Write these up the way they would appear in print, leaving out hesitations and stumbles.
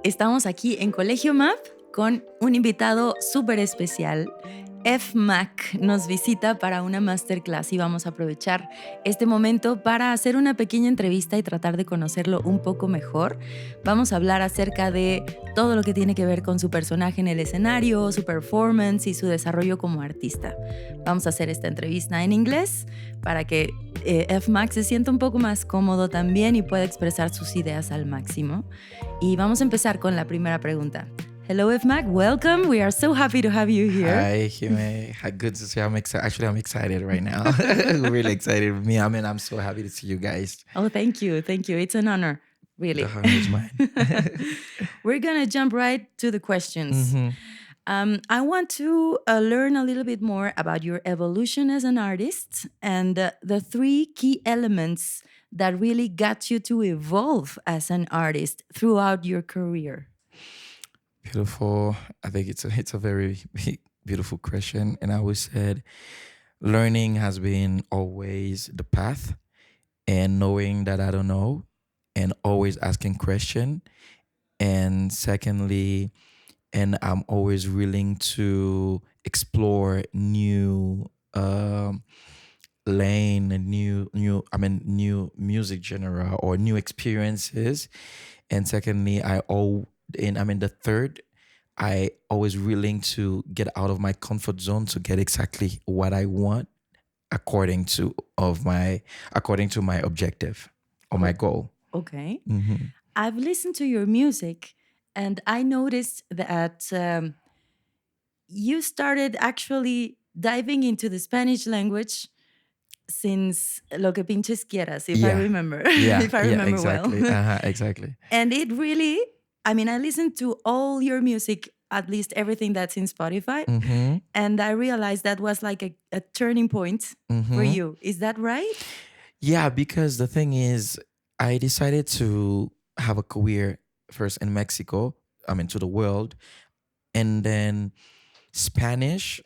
Estamos aquí en Colegio Map con un invitado súper especial. F Mack nos visita para una masterclass y vamos a aprovechar este momento para hacer una pequeña entrevista y tratar de conocerlo un poco mejor. Vamos a hablar acerca de todo lo que tiene que ver con su personaje en el escenario, su performance y su desarrollo como artista. Vamos a hacer esta entrevista en inglés para que F Mack se sienta un poco más cómodo también y pueda expresar sus ideas al máximo. Y vamos a empezar con la primera pregunta. Hello, F Mack. Welcome. We are so happy to have you here. Hi, Jimena. Good to see you. I'm excited. Actually, I'm excited right now. Really excited. I'm so happy to see you guys. Oh, thank you. Thank you. It's an honor, really. The honor is mine. We're going to jump right to the questions. I want to learn a little bit more about your evolution as an artist and the three key elements that really got you to evolve as an artist throughout your career. Beautiful. I think it's a very beautiful question. And I always said learning has been always the path, and knowing that I don't know and always asking question. And secondly, and I'm always willing to explore new lane and new music genre or new experiences. And secondly, the third, I always willing to get out of my comfort zone to get exactly what I want according to my objective or my goal. Okay. I've listened to your music and I noticed that you started actually diving into the Spanish language since Lo que pinches quieras, if I remember. If I remember exactly. well. Exactly. And it really, I listened to all your music, at least everything that's in Spotify. And I realized that was like a turning point for you. Is that right? Yeah, because the thing is, I decided to have a career first in Mexico, to the world. And then Spanish,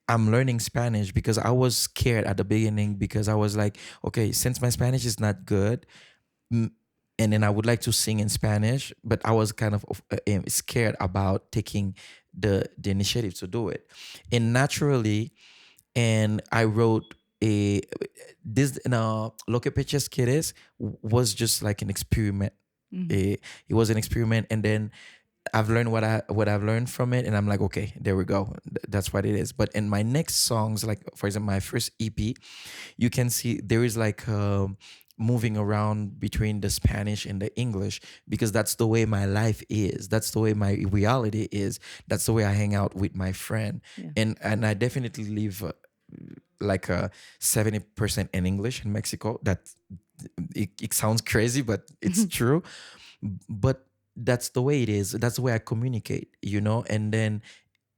I'm learning Spanish because I was scared at the beginning because I was like, okay, since my Spanish is not good, and then I would like to sing in Spanish, but I was kind of scared about taking the initiative to do it. And naturally, and I wrote Lo que pinches quieres was just like an experiment. It was an experiment, and then I've learned what I've learned from it, and I'm like, okay, there we go. That's what it is. But in my next songs, like for example, my first EP, you can see there is like moving around between the Spanish and the English because that's the way my life is. That's the way my reality is. That's the way I hang out with my friend, and I definitely live like 70% in English in Mexico. That it sounds crazy, but it's true. But that's the way it is. That's the way I communicate, and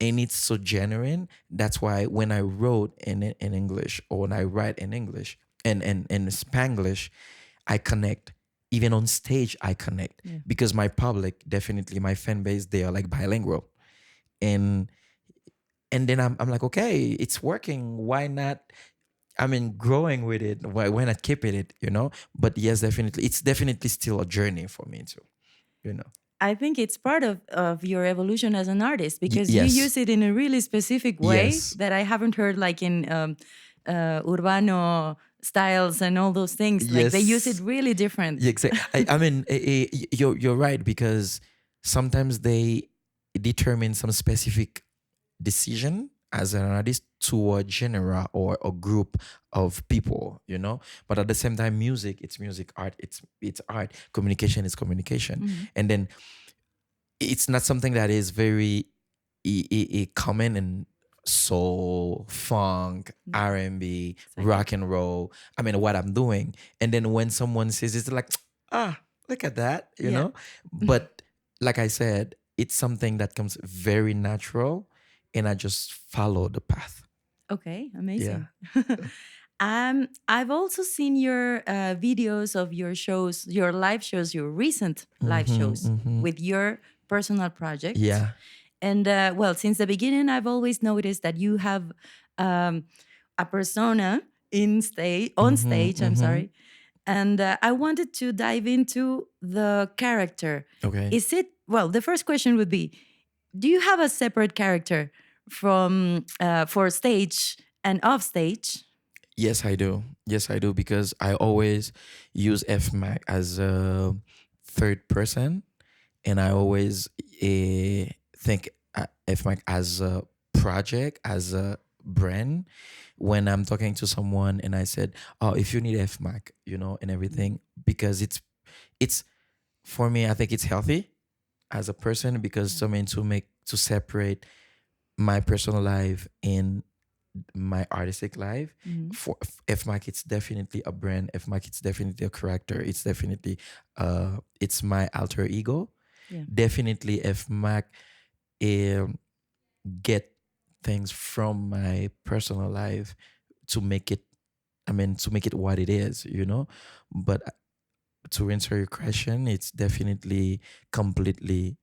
it's so genuine. That's why when I wrote in English or when I write in English and Spanglish, I connect. Even on stage, I connect because my public, definitely my fan base, they are like bilingual. And then I'm like, okay, it's working. Why not? Growing with it. Why not keeping it, But yes, definitely. It's definitely still a journey for me too. I think it's part of your evolution as an artist because you use it in a really specific way that I haven't heard like in urbano styles and all those things. Like they use it really different. Yeah, exactly. You're right because sometimes they determine some specific decision as an artist to a genre or a group of people, But at the same time, music, it's music, art, it's art, communication is communication. And then it's not something that is very common in soul, funk, R&B, rock and roll. What I'm doing. And then when someone says it's like, look at that, you know? But like I said, it's something that comes very natural and I just follow the path. Okay, amazing. Yeah. I've also seen your videos of your shows, your live shows, your recent live shows with your personal projects. Yeah. And since the beginning, I've always noticed that you have a persona on stage. I'm sorry, And I wanted to dive into the character. Okay. Is it well, the first question would be, do you have a separate character from for stage and off stage? Yes, I do. Yes, I do because I always use F Mac as a third person, and I always think F Mac as a project, as a brand. When I'm talking to someone and I said, "Oh, if you need F Mac, and everything," because it's for me, I think it's healthy as a person because I mean to separate my personal life and my artistic life. For F Mac, it's definitely a brand. F Mac, it's definitely a character. It's definitely it's my alter ego. Yeah. Definitely F Mac um, get things from my personal life to make it, I mean, to make it what it is. But to answer your question, it's definitely completely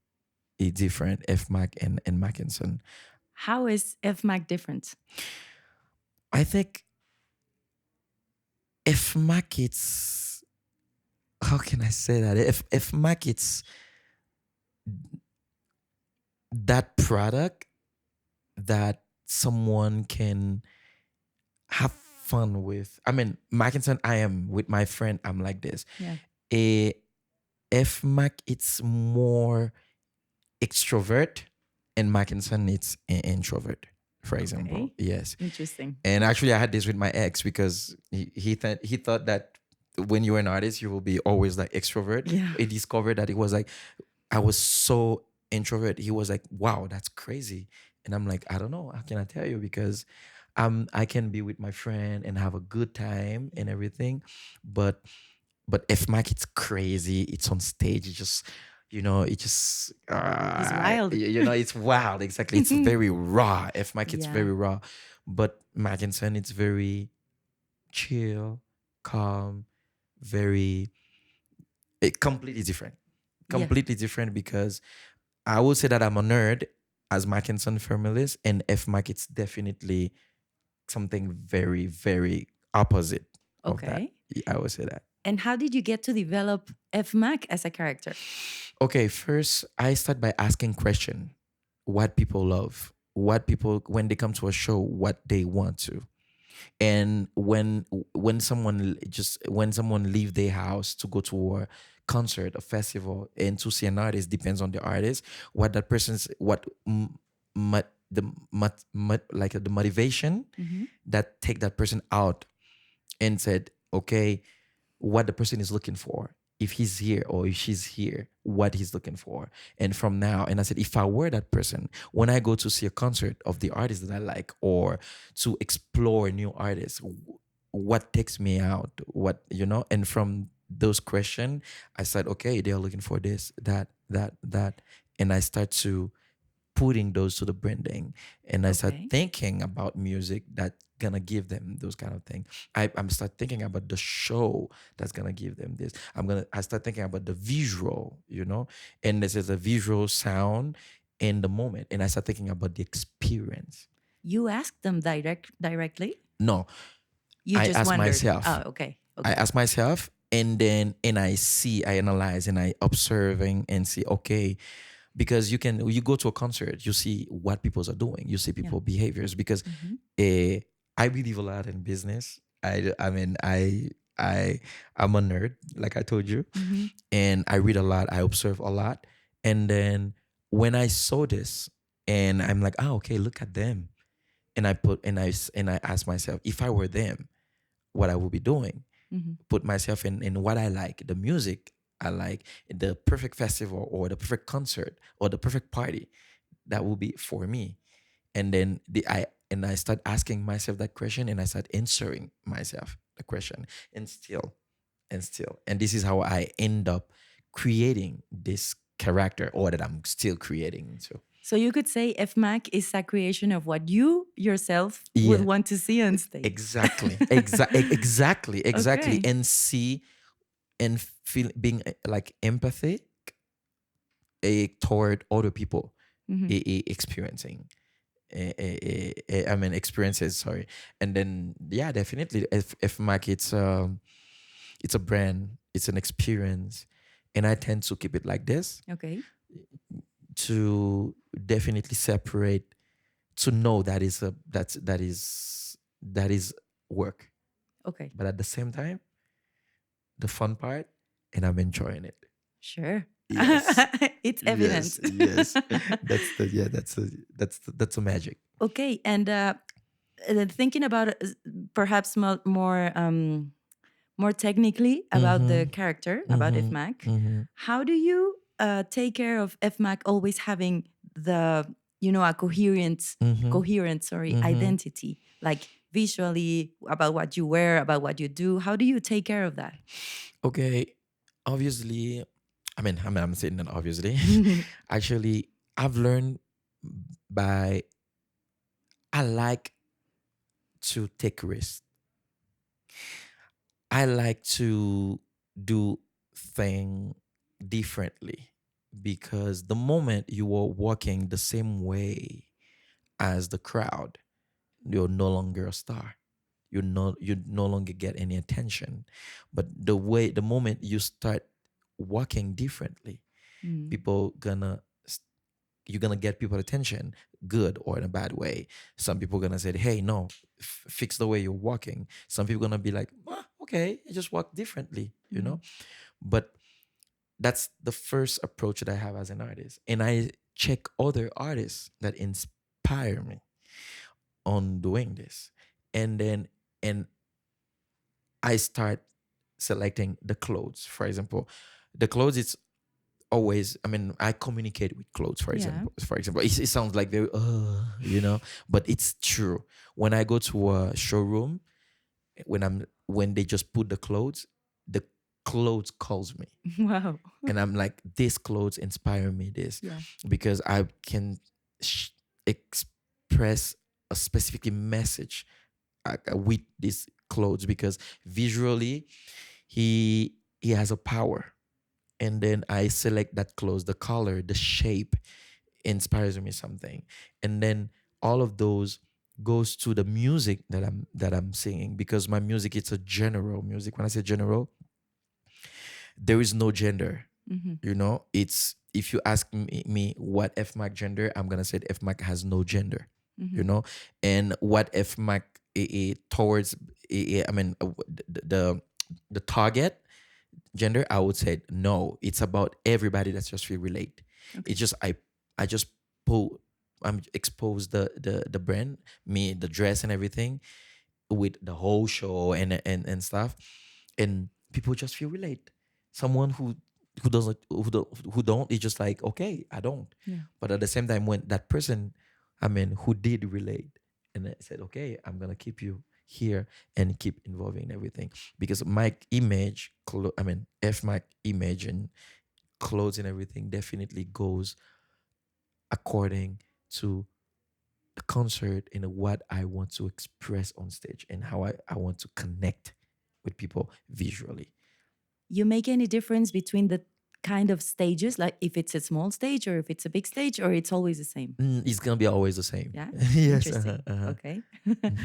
different, F Mac and Mackinson. How is F Mac different? I think F Mac, it's, how can I say that? If Mac, it's that product that someone can have fun with. I mean, Mackinson, I am with my friend, I'm like this. Yeah. A F Mac, it's more extrovert, and Mackinson, it's an introvert, for example. Okay. Yes. Interesting. And actually, I had this with my ex because he thought that when you're an artist, you will be always like extrovert. Yeah. He discovered that it was like I was so introvert. He was like, "Wow, that's crazy." And I'm like, "I don't know. How can I tell you?" Because I can be with my friend and have a good time and everything, but F Mac, it's crazy. It's on stage. It just it just It's wild. it's wild. Exactly. It's very raw. F Mac, it's Yeah. very raw, but Mackinson, it's very chill, calm, very completely different. Yeah. Completely different because I would say that I'm a nerd as Mackinson Fermilus, and F Mac, it's definitely something very, very opposite of that. Okay. I would say that. And how did you get to develop F Mac as a character? Okay, first I start by asking question, what people love, what people when they come to a show, what they want to. And when someone leave their house to go to a concert, a festival, and to see an artist, depends on the artist, what that person's what like the motivation that take that person out and said, okay, what the person is looking for, if he's here or if she's here, what he's looking for. And from now, and I said, if I were that person, when I go to see a concert of the artist that I like or to explore new artists, what takes me out, and from those questions, I said, okay, they're looking for this, that. And I start to putting those to the branding, and I start Okay. thinking about music that gonna give them those kind of things. I'm start thinking about the show that's gonna give them this. I start thinking about the visual, and this is a visual sound in the moment, and I start thinking about the experience. You asked them directly? No, You I just ask wondered. myself. Oh, okay. I ask myself, and then I analyze, and I observing and see, okay, because you go to a concert, you see what people are doing, you see people behaviors, because I believe a lot in business. I'm a nerd, like I told you, and I read a lot, I observe a lot, and then when I saw this, and I'm like, oh, okay, look at them, and I ask myself, if I were them, what I would be doing, put myself in what I like, the music I like, the perfect festival or the perfect concert or the perfect party that will be for me. And then I start asking myself that question, and I start answering myself the question, and still and this is how I end up creating this character, or that I'm still creating. So you could say F Mac is a creation of what you yourself Yeah. would want to see on stage. Exactly. Exactly. Okay. And see and feel, being like empathic toward other people experiencing. I mean experiences. Sorry, and then yeah, definitely. If Mac, it's a brand, it's an experience, and I tend to keep it like this. Okay. to definitely separate, to know that is that is work, Okay. but at the same time, the fun part, and I'm enjoying it. Sure. Yes. It's Yes, evident. yes. That's the magic. Okay. And thinking about perhaps more technically about the Mm-hmm. character, about F Mm-hmm. Mack, Mm-hmm. how do you take care of F Mack always having the, a Mm-hmm. coherent, sorry, Mm-hmm. identity, like visually about what you wear, about what you do? How do you take care of that? Okay. Obviously, I'm saying that obviously. Actually, I've learned by, I like to take risks. I like to do thing differently, because the moment you are walking the same way as the crowd, you're no longer a star. You no longer get any attention. But the moment you start walking differently, Mm. people gonna you're gonna get people attention, good or in a bad way. Some people gonna say, hey, no, fix the way you're walking. Some people gonna be like, okay, you just walk differently, Mm. but that's the first approach that I have as an artist, and I check other artists that inspire me on doing this, and then and I start selecting the clothes. For example, the clothes, it's always, I communicate with clothes. For Yeah. example, it sounds like very but it's true. When I go to a showroom, when they just put the clothes calls me, Wow. and I'm like, this clothes inspire me, this, Yeah. because I can express a specific message with these clothes, because visually he has a power. And then I select that clothes, the color, the shape inspires me something, and then all of those goes to the music that I'm singing, because my music, it's a general music. When I say general, there is no gender. Mm-hmm. It's, if you ask me what F Mac gender, I'm gonna say F Mac has no gender. Mm-hmm. And what F Mac towards, the target gender, I would say no. It's about everybody that's just feel relate. Okay. It's just I just pull I'm expose the brand, me, the dress and everything, with the whole show and stuff, and people just feel relate. Someone who don't, it's just like, okay, I don't. Yeah. But at the same time, when that person, who did relate, and I said, okay, I'm gonna keep you here and keep involving in everything, because my image, F my image and clothes and everything definitely goes according to the concert and what I want to express on stage, and how I want to connect with people visually. You make any difference between the kind of stages, like if it's a small stage or if it's a big stage, or it's always the same? It's gonna be always the same. Yeah. Yes. Interesting. Uh-huh. Okay. Mm-hmm.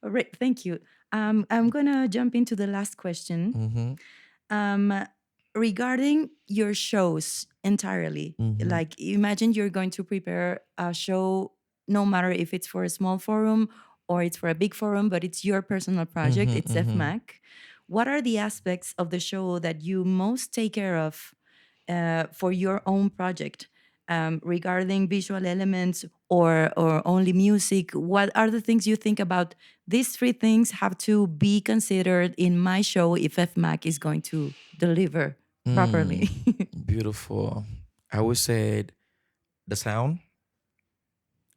All right. Thank you. I'm gonna jump into the last question. Mm-hmm. Um, regarding your shows entirely, Mm-hmm. like imagine you're going to prepare a show, no matter if it's for a small forum or it's for a big forum, but it's your personal project, Mm-hmm. it's Mm-hmm. FMAC. What are the aspects of the show that you most take care of for your own project, regarding visual elements or only music? What are the things you think about? These three things have to be considered in my show if FMAC is going to deliver properly. Beautiful. I would say the sound,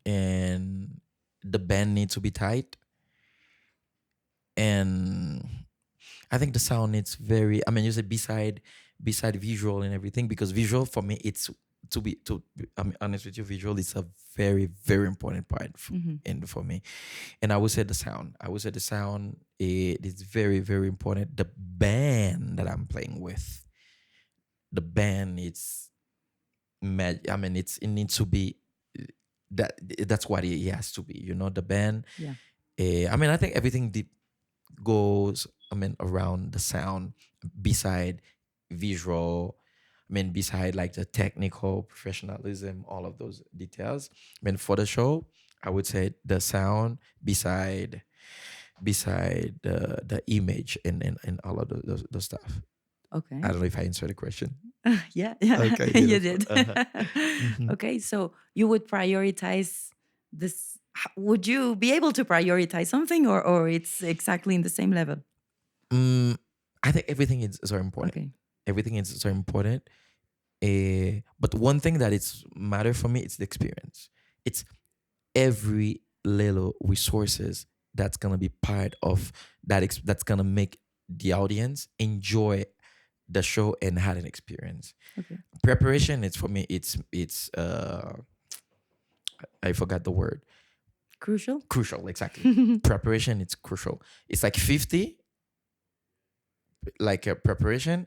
and the band needs to be tight, and I think the sound needs very. You said beside visual and everything, because visual for me, it's I'm honest with you, visual is a very very important part Mhm. and for me. And I would say the sound. It is very very important. The band that I'm playing with, the band, it's it needs to be that. That's what it has to be. The band. Yeah. I think everything goes, around the sound, beside visual. I mean, beside like the technical professionalism, all of those details. I mean, for the show, I would say the sound beside the image and all of those stuff. Okay. I don't know if I answered the question. Yeah. Okay, You beautiful. did. Mhm. Okay, so you would prioritize this. Would you be able to prioritize something, or it's exactly in the same level? I think everything is so important. Okay. Everything is so important. But one thing that it's matter for me, it's the experience. It's every little resources that's gonna be part of that. That's gonna make the audience enjoy the show and had an experience. Okay. Preparation, it's for me. It's I forgot the word. Crucial. Crucial, exactly. Preparation, it's crucial. It's like 50, like a preparation,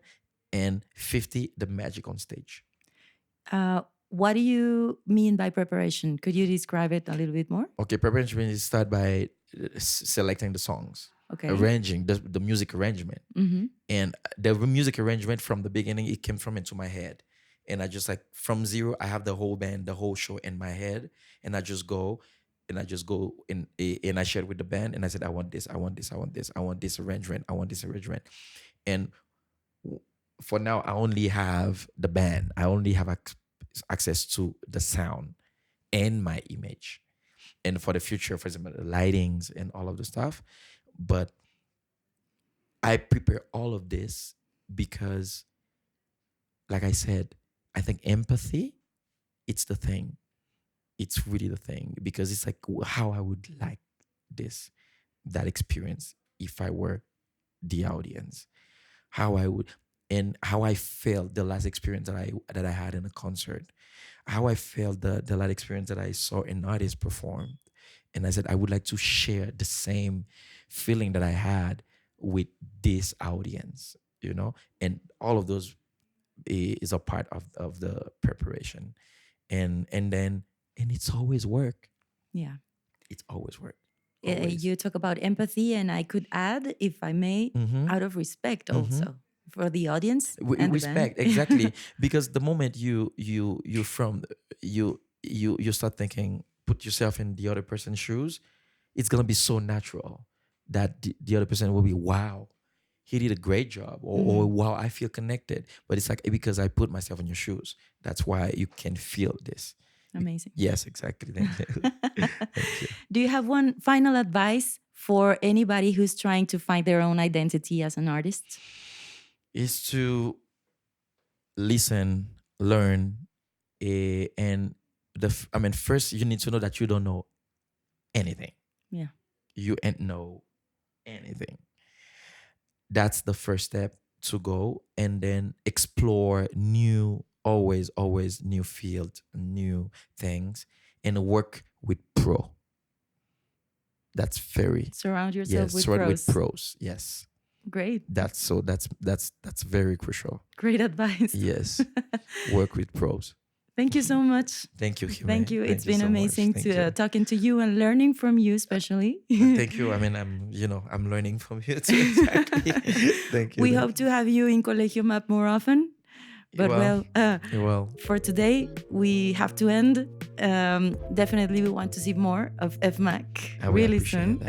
and 50 the magic on stage. What do you mean by preparation? Could you describe it a little bit more? Okay, preparation means start by selecting the songs, Okay. arranging the music arrangement, Mm-hmm. and the music arrangement from the beginning it came from into my head, and I just like from zero I have the whole band, the whole show in my head, and I just go. And I just go and I shared with the band, and I said, I want this, I want this, I want this, I want this arrangement, I want this arrangement. And for now, I only have the band. I only have access to the sound and my image. And for the future, for example, the lightings and all of the stuff. But I prepare all of this because, like I said, I think empathy, it's the thing. It's really the thing because it's like how I would like that experience if I were the audience, how I would, and how I felt the last experience that I had in a concert, how I felt the last experience that I saw an artist perform, and I said I would like to share the same feeling that I had with this audience, and all of those is a part of the preparation, and it's always work. Yeah. It's always work. Always. You talk about empathy, and I could add, if I may, out of respect also for the audience and Respect, the band. exactly. Because the moment you start thinking, put yourself in the other person's shoes, it's gonna be so natural that the other person will be, wow, he did a great job, or wow, I feel connected. But it's like because I put myself in your shoes, that's why you can feel this. Amazing. Yes, exactly. Thank you. Thank you. Do you have one final advice for anybody who's trying to find their own identity as an artist? Is to listen, learn, and first you need to know that you don't know anything. Yeah. You ain't know anything. That's the first step to go, and then explore always new fields, new things, and work with pro. That's very surround yourself with surround pros. with pros. Yes. Great. That's very crucial. Great advice. Yes. Work with pros. Thank you so much. Thank you, Jimena. Thank you. It's been so amazing much. to talking to you and learning from you, especially. Thank you. I mean, I'm learning from you too. Exactly. Thank you. We hope to have you in Colegio Map more often. But for today, we have to end. Definitely, we want to see more of F Mack really soon.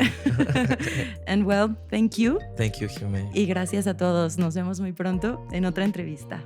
And thank you. Thank you, Jimena. Y gracias a todos. Nos vemos muy pronto en otra entrevista.